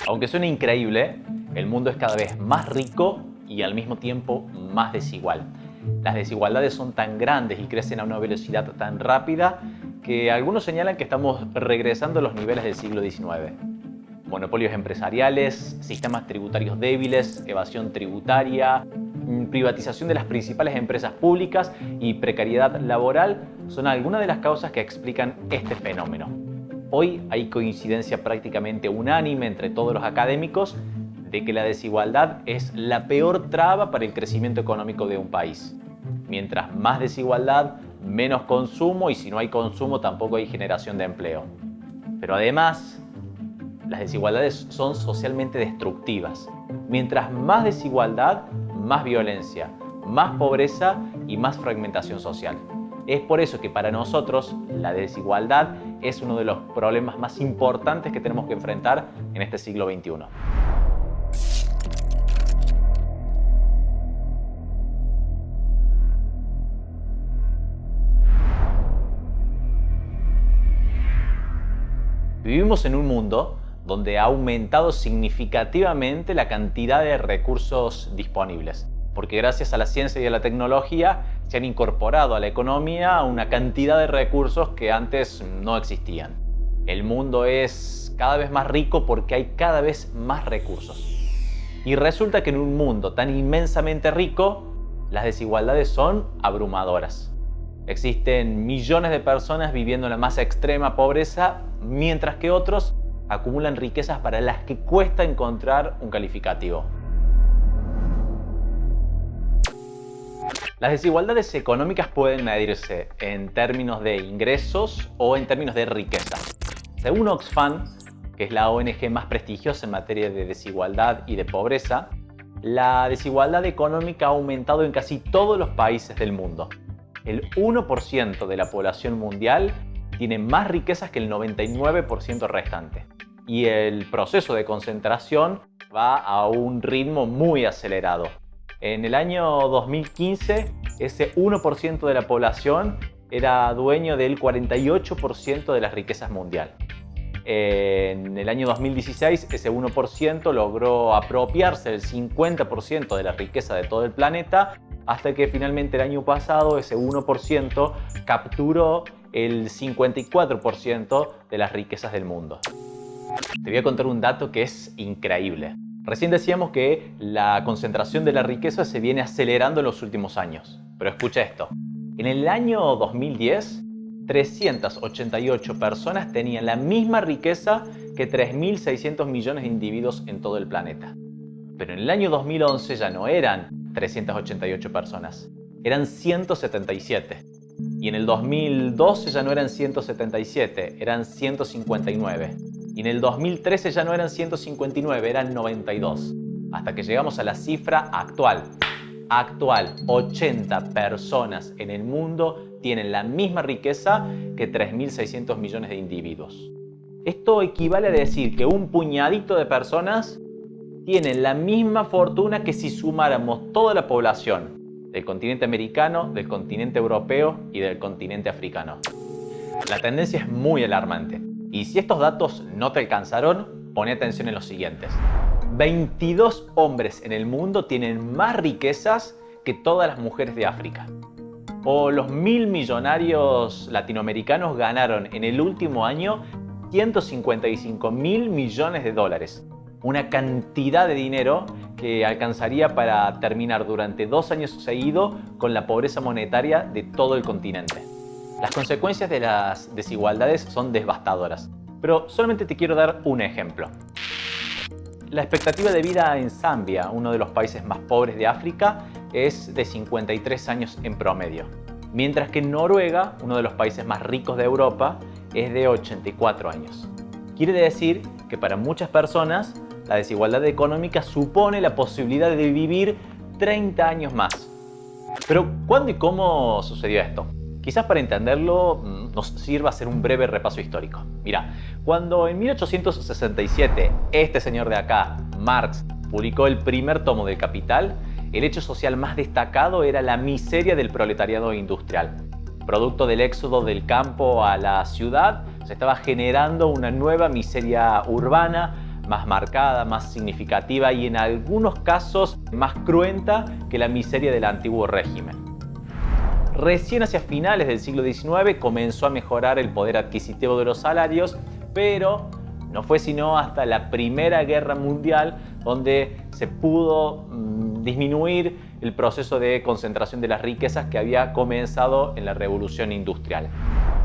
Aunque suene increíble, el mundo es cada vez más rico y al mismo tiempo más desigual. Las desigualdades son tan grandes y crecen a una velocidad tan rápida que algunos señalan que estamos regresando a los niveles del siglo XIX. Monopolios empresariales, sistemas tributarios débiles, evasión tributaria, privatización de las principales empresas públicas y precariedad laboral son algunas de las causas que explican este fenómeno. Hoy hay coincidencia prácticamente unánime entre todos los académicos de que la desigualdad es la peor traba para el crecimiento económico de un país. Mientras más desigualdad, menos consumo y si no hay consumo tampoco hay generación de empleo. Pero además, las desigualdades son socialmente destructivas. Mientras más desigualdad, más violencia, más pobreza y más fragmentación social. Es por eso que para nosotros la desigualdad es uno de los problemas más importantes que tenemos que enfrentar en este siglo XXI. Vivimos en un mundo donde ha aumentado significativamente la cantidad de recursos disponibles, porque gracias a la ciencia y a la tecnología se han incorporado a la economía una cantidad de recursos que antes no existían. El mundo es cada vez más rico porque hay cada vez más recursos. Y resulta que en un mundo tan inmensamente rico, las desigualdades son abrumadoras. Existen millones de personas viviendo en la más extrema pobreza, mientras que otros acumulan riquezas para las que cuesta encontrar un calificativo. Las desigualdades económicas pueden medirse en términos de ingresos o en términos de riqueza. Según Oxfam, que es la ONG más prestigiosa en materia de desigualdad y de pobreza, la desigualdad económica ha aumentado en casi todos los países del mundo. El 1% de la población mundial tiene más riquezas que el 99% restante. Y el proceso de concentración va a un ritmo muy acelerado. En el año 2015, ese 1% de la población era dueño del 48% de las riquezas mundiales. En el año 2016, ese 1% logró apropiarse del 50% de la riqueza de todo el planeta, hasta que finalmente el año pasado ese 1% capturó el 54% de las riquezas del mundo. Te voy a contar un dato que es increíble. Recién decíamos que la concentración de la riqueza se viene acelerando en los últimos años. Pero escucha esto. En el año 2010, 388 personas tenían la misma riqueza que 3.600 millones de individuos en todo el planeta. Pero en el año 2011 ya no eran 388 personas, eran 177. Y en el 2012 ya no eran 177, eran 159. Y en el 2013 ya no eran 159, eran 92. Hasta que llegamos a la cifra actual. 80 personas en el mundo tienen la misma riqueza que 3.600 millones de individuos. Esto equivale a decir que un puñadito de personas tienen la misma fortuna que si sumáramos toda la población del continente americano, del continente europeo y del continente africano. La tendencia es muy alarmante. Y si estos datos no te alcanzaron, pon atención en los siguientes. 22 hombres en el mundo tienen más riquezas que todas las mujeres de África. O los 1.000 millonarios latinoamericanos ganaron en el último año 155.000 millones de dólares. Una cantidad de dinero que alcanzaría para terminar durante 2 años seguidos con la pobreza monetaria de todo el continente. Las consecuencias de las desigualdades son devastadoras, pero solamente te quiero dar un ejemplo. La expectativa de vida en Zambia, uno de los países más pobres de África, es de 53 años en promedio, mientras que en Noruega, uno de los países más ricos de Europa, es de 84 años. Quiere decir que para muchas personas la desigualdad económica supone la posibilidad de vivir 30 años más. Pero ¿cuándo y cómo sucedió esto? Quizás para entenderlo nos sirva hacer un breve repaso histórico. Mira, cuando en 1867 este señor de acá, Marx, publicó el primer tomo del Capital, el hecho social más destacado era la miseria del proletariado industrial. Producto del éxodo del campo a la ciudad, se estaba generando una nueva miseria urbana más marcada, más significativa y en algunos casos más cruenta que la miseria del antiguo régimen. Recién hacia finales del siglo XIX comenzó a mejorar el poder adquisitivo de los salarios, pero no fue sino hasta la Primera Guerra Mundial donde se pudo disminuir el proceso de concentración de las riquezas que había comenzado en la Revolución Industrial.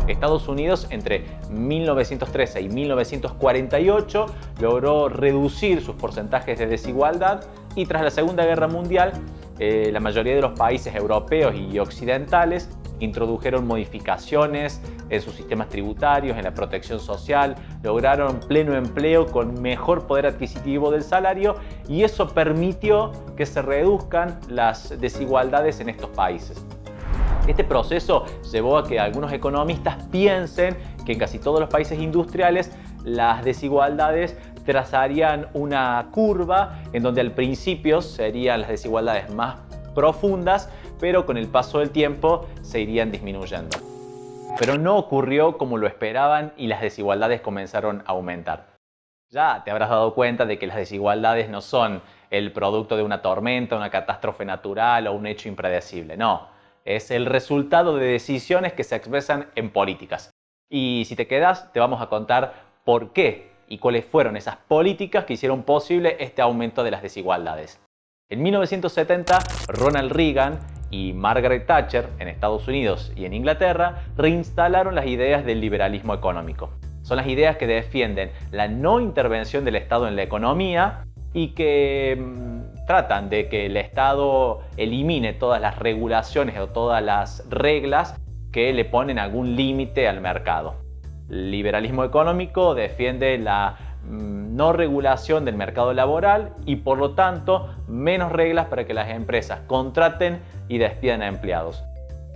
Estados Unidos entre 1913 y 1948 logró reducir sus porcentajes de desigualdad y tras la Segunda Guerra Mundial la mayoría de los países europeos y occidentales introdujeron modificaciones en sus sistemas tributarios, en la protección social, lograron pleno empleo con mejor poder adquisitivo del salario y eso permitió que se reduzcan las desigualdades en estos países. Este proceso llevó a que algunos economistas piensen que en casi todos los países industriales las desigualdades trazarían una curva en donde al principio serían las desigualdades más profundas, pero con el paso del tiempo se irían disminuyendo. Pero no ocurrió como lo esperaban y las desigualdades comenzaron a aumentar. Ya te habrás dado cuenta de que las desigualdades no son el producto de una tormenta, una catástrofe natural o un hecho impredecible, no. Es el resultado de decisiones que se expresan en políticas. Y si te quedas, te vamos a contar por qué y cuáles fueron esas políticas que hicieron posible este aumento de las desigualdades. En 1970, Ronald Reagan y Margaret Thatcher en Estados Unidos y en Inglaterra reinstalaron las ideas del liberalismo económico. Son las ideas que defienden la no intervención del Estado en la economía y que tratan de que el Estado elimine todas las regulaciones o todas las reglas que le ponen algún límite al mercado. El liberalismo económico defiende la no regulación del mercado laboral y por lo tanto menos reglas para que las empresas contraten y despidan a empleados.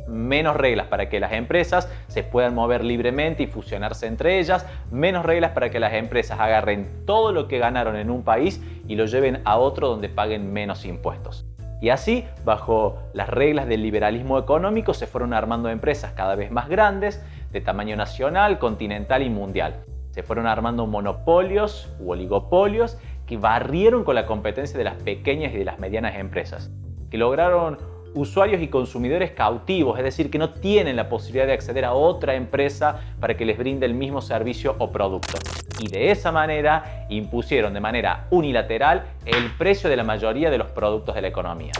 Menos reglas para que las empresas se puedan mover libremente y fusionarse entre ellas, menos reglas para que las empresas agarren todo lo que ganaron en un país y lo lleven a otro donde paguen menos impuestos. Y así, bajo las reglas del liberalismo económico, se fueron armando empresas cada vez más grandes, de tamaño nacional, continental y mundial. Se fueron armando monopolios u oligopolios que barrieron con la competencia de las pequeñas y de las medianas empresas, que lograron usuarios y consumidores cautivos, es decir, que no tienen la posibilidad de acceder a otra empresa para que les brinde el mismo servicio o producto. Y de esa manera impusieron de manera unilateral el precio de la mayoría de los productos de la economía.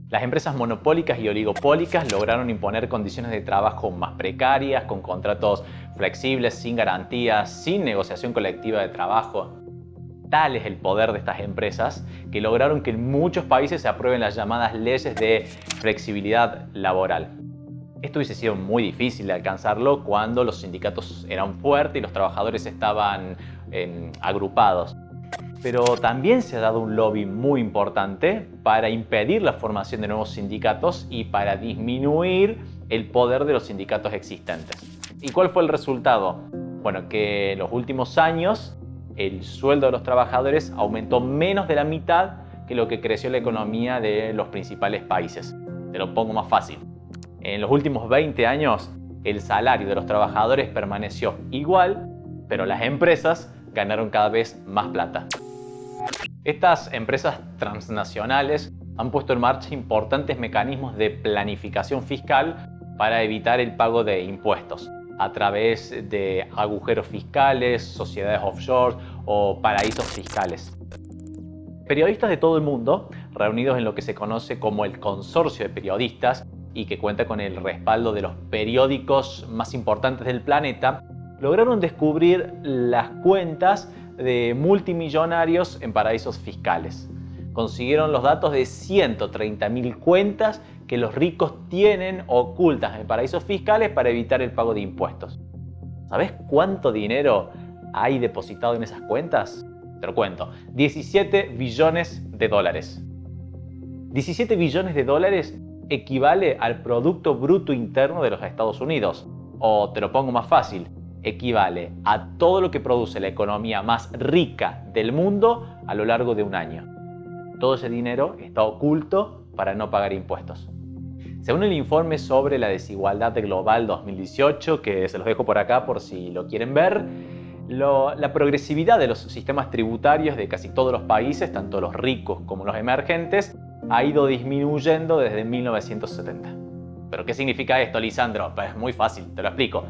Las empresas monopólicas y oligopólicas lograron imponer condiciones de trabajo más precarias, con contratos flexibles, sin garantías, sin negociación colectiva de trabajo. Tal es el poder de estas empresas que lograron que en muchos países se aprueben las llamadas leyes de flexibilidad laboral. Esto hubiese sido muy difícil de alcanzarlo cuando los sindicatos eran fuertes y los trabajadores estaban agrupados. Pero también se ha dado un lobby muy importante para impedir la formación de nuevos sindicatos y para disminuir el poder de los sindicatos existentes. ¿Y cuál fue el resultado? Bueno, que en los últimos años el sueldo de los trabajadores aumentó menos de la mitad que lo que creció la economía de los principales países. Te lo pongo más fácil. En los últimos 20 años, el salario de los trabajadores permaneció igual, pero las empresas ganaron cada vez más plata. Estas empresas transnacionales han puesto en marcha importantes mecanismos de planificación fiscal para evitar el pago de impuestos a través de agujeros fiscales, sociedades offshore o paraísos fiscales. Periodistas de todo el mundo, reunidos en lo que se conoce como el Consorcio de Periodistas y que cuenta con el respaldo de los periódicos más importantes del planeta, lograron descubrir las cuentas de multimillonarios en paraísos fiscales. Consiguieron los datos de 130.000 cuentas que los ricos tienen ocultas en paraísos fiscales para evitar el pago de impuestos. ¿Sabes cuánto dinero hay depositado en esas cuentas? Te lo cuento, 17 billones de dólares. 17 billones de dólares equivale al Producto Bruto Interno de los Estados Unidos. O te lo pongo más fácil, equivale a todo lo que produce la economía más rica del mundo a lo largo de un año. Todo ese dinero está oculto para no pagar impuestos. Según el informe sobre la desigualdad global 2018, que se los dejo por acá por si lo quieren ver, La progresividad de los sistemas tributarios de casi todos los países, tanto los ricos como los emergentes, ha ido disminuyendo desde 1970. ¿Pero qué significa esto, Lisandro? Pues es muy fácil, te lo explico.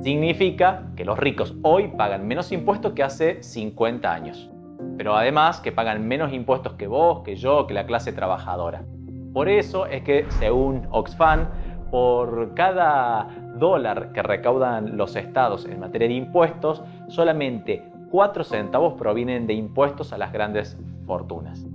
Significa que los ricos hoy pagan menos impuestos que hace 50 años. Pero además que pagan menos impuestos que vos, que yo, que la clase trabajadora. Por eso es que, según Oxfam, por cada dólar que recaudan los estados en materia de impuestos, solamente 4 centavos provienen de impuestos a las grandes fortunas.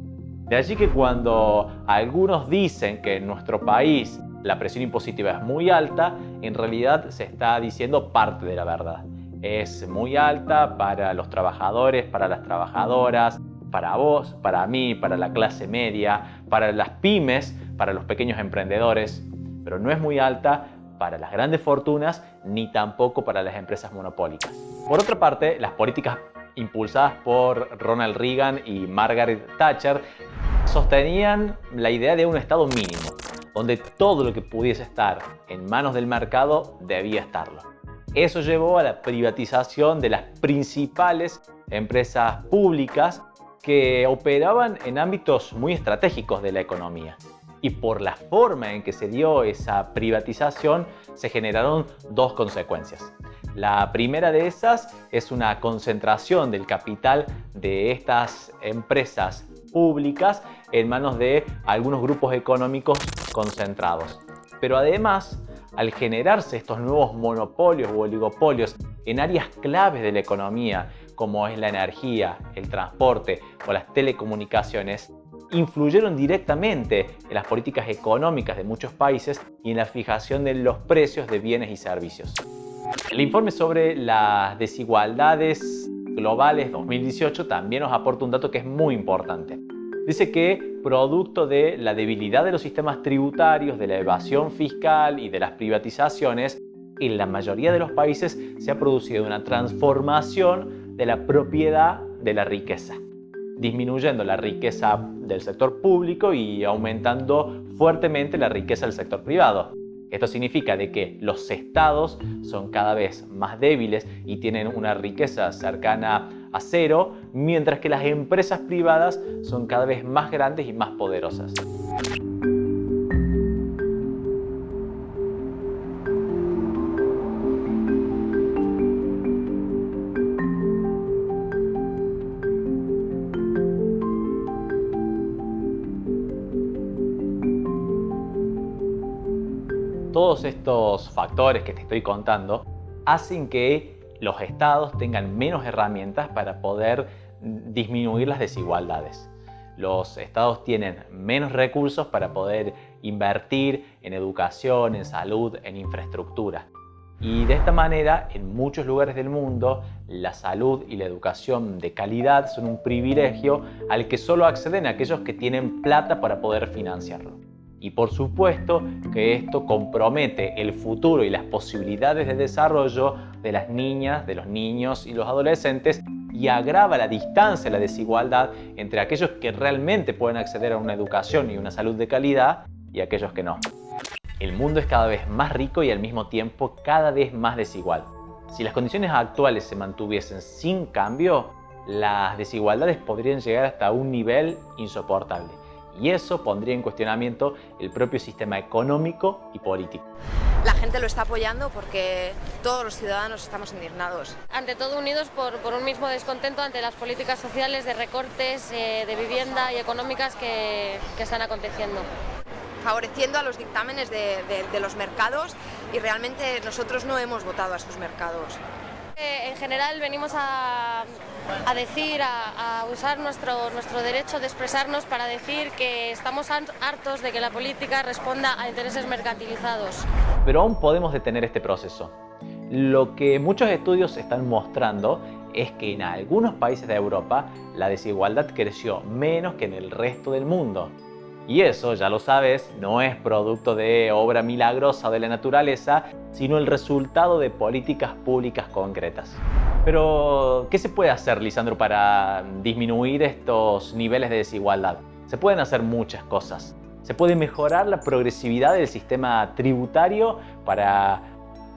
De allí que cuando algunos dicen que en nuestro país la presión impositiva es muy alta, en realidad se está diciendo parte de la verdad. Es muy alta para los trabajadores, para las trabajadoras, para vos, para mí, para la clase media, para las pymes, para los pequeños emprendedores, pero no es muy alta para las grandes fortunas ni tampoco para las empresas monopólicas. Por otra parte, las políticas impulsadas por Ronald Reagan y Margaret Thatcher sostenían la idea de un estado mínimo, donde todo lo que pudiese estar en manos del mercado debía estarlo. Eso llevó a la privatización de las principales empresas públicas que operaban en ámbitos muy estratégicos de la economía. Y por la forma en que se dio esa privatización, se generaron dos consecuencias. La primera de esas es una concentración del capital de estas empresas públicas en manos de algunos grupos económicos concentrados. Pero además, al generarse estos nuevos monopolios u oligopolios en áreas claves de la economía, como es la energía, el transporte o las telecomunicaciones, influyeron directamente en las políticas económicas de muchos países y en la fijación de los precios de bienes y servicios. El informe sobre las desigualdades globales 2018 también nos aporta un dato que es muy importante. Dice que, producto de la debilidad de los sistemas tributarios, de la evasión fiscal y de las privatizaciones, en la mayoría de los países se ha producido una transformación de la propiedad de la riqueza, disminuyendo la riqueza del sector público y aumentando fuertemente la riqueza del sector privado. Esto significa de que los estados son cada vez más débiles y tienen una riqueza cercana a cero, mientras que las empresas privadas son cada vez más grandes y más poderosas. Todos estos factores que te estoy contando hacen que los estados tengan menos herramientas para poder disminuir las desigualdades. Los estados tienen menos recursos para poder invertir en educación, en salud, en infraestructura. Y de esta manera, en muchos lugares del mundo, la salud y la educación de calidad son un privilegio al que solo acceden aquellos que tienen plata para poder financiarlo. Y por supuesto que esto compromete el futuro y las posibilidades de desarrollo de las niñas, de los niños y los adolescentes y agrava la distancia, la desigualdad entre aquellos que realmente pueden acceder a una educación y una salud de calidad y aquellos que no. El mundo es cada vez más rico y al mismo tiempo cada vez más desigual. Si las condiciones actuales se mantuviesen sin cambio, las desigualdades podrían llegar hasta un nivel insoportable. Y eso pondría en cuestionamiento el propio sistema económico y político. La gente lo está apoyando porque todos los ciudadanos estamos indignados. Ante todo unidos por un mismo descontento ante las políticas sociales de recortes de vivienda y económicas que están aconteciendo. Favoreciendo a los dictámenes de los mercados y realmente nosotros no hemos votado a esos mercados. En general venimos a decir, a usar nuestro derecho de expresarnos para decir que estamos hartos de que la política responda a intereses mercantilizados. Pero aún podemos detener este proceso. Lo que muchos estudios están mostrando es que en algunos países de Europa la desigualdad creció menos que en el resto del mundo. Y eso, ya lo sabes, no es producto de obra milagrosa de la naturaleza, sino el resultado de políticas públicas concretas. Pero, ¿qué se puede hacer, Lisandro, para disminuir estos niveles de desigualdad? Se pueden hacer muchas cosas. Se puede mejorar la progresividad del sistema tributario para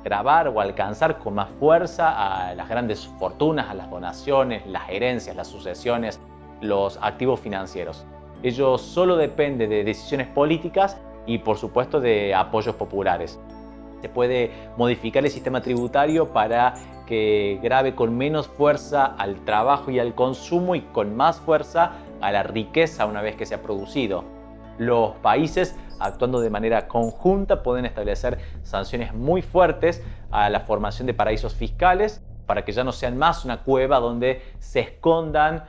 grabar o alcanzar con más fuerza a las grandes fortunas, a las donaciones, las herencias, las sucesiones, los activos financieros. Ello solo depende de decisiones políticas y, por supuesto, de apoyos populares. Se puede modificar el sistema tributario para que grave con menos fuerza al trabajo y al consumo y con más fuerza a la riqueza una vez que se ha producido. Los países, actuando de manera conjunta, pueden establecer sanciones muy fuertes a la formación de paraísos fiscales para que ya no sean más una cueva donde se escondan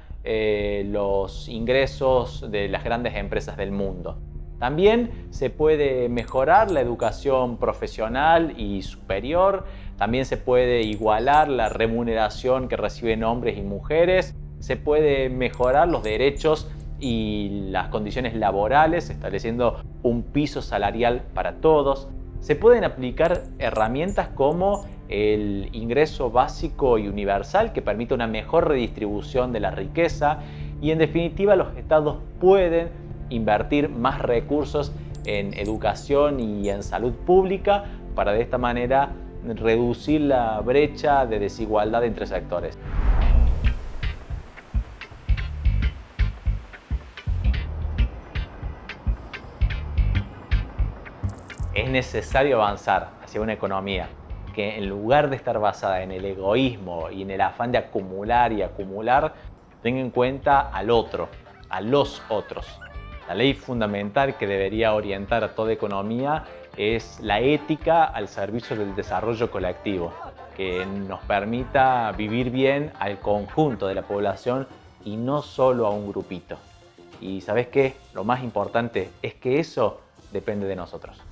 los ingresos de las grandes empresas del mundo. También se puede mejorar la educación profesional y superior, también se puede igualar la remuneración que reciben hombres y mujeres, se puede mejorar los derechos y las condiciones laborales, estableciendo un piso salarial para todos. Se pueden aplicar herramientas como el ingreso básico y universal que permite una mejor redistribución de la riqueza y, en definitiva, los estados pueden invertir más recursos en educación y en salud pública para de esta manera reducir la brecha de desigualdad entre sectores. Es necesario avanzar hacia una economía que, en lugar de estar basada en el egoísmo y en el afán de acumular y acumular, tenga en cuenta al otro, a los otros. La ley fundamental que debería orientar a toda economía es la ética al servicio del desarrollo colectivo, que nos permita vivir bien al conjunto de la población y no solo a un grupito. Y ¿sabes qué? Lo más importante es que eso depende de nosotros.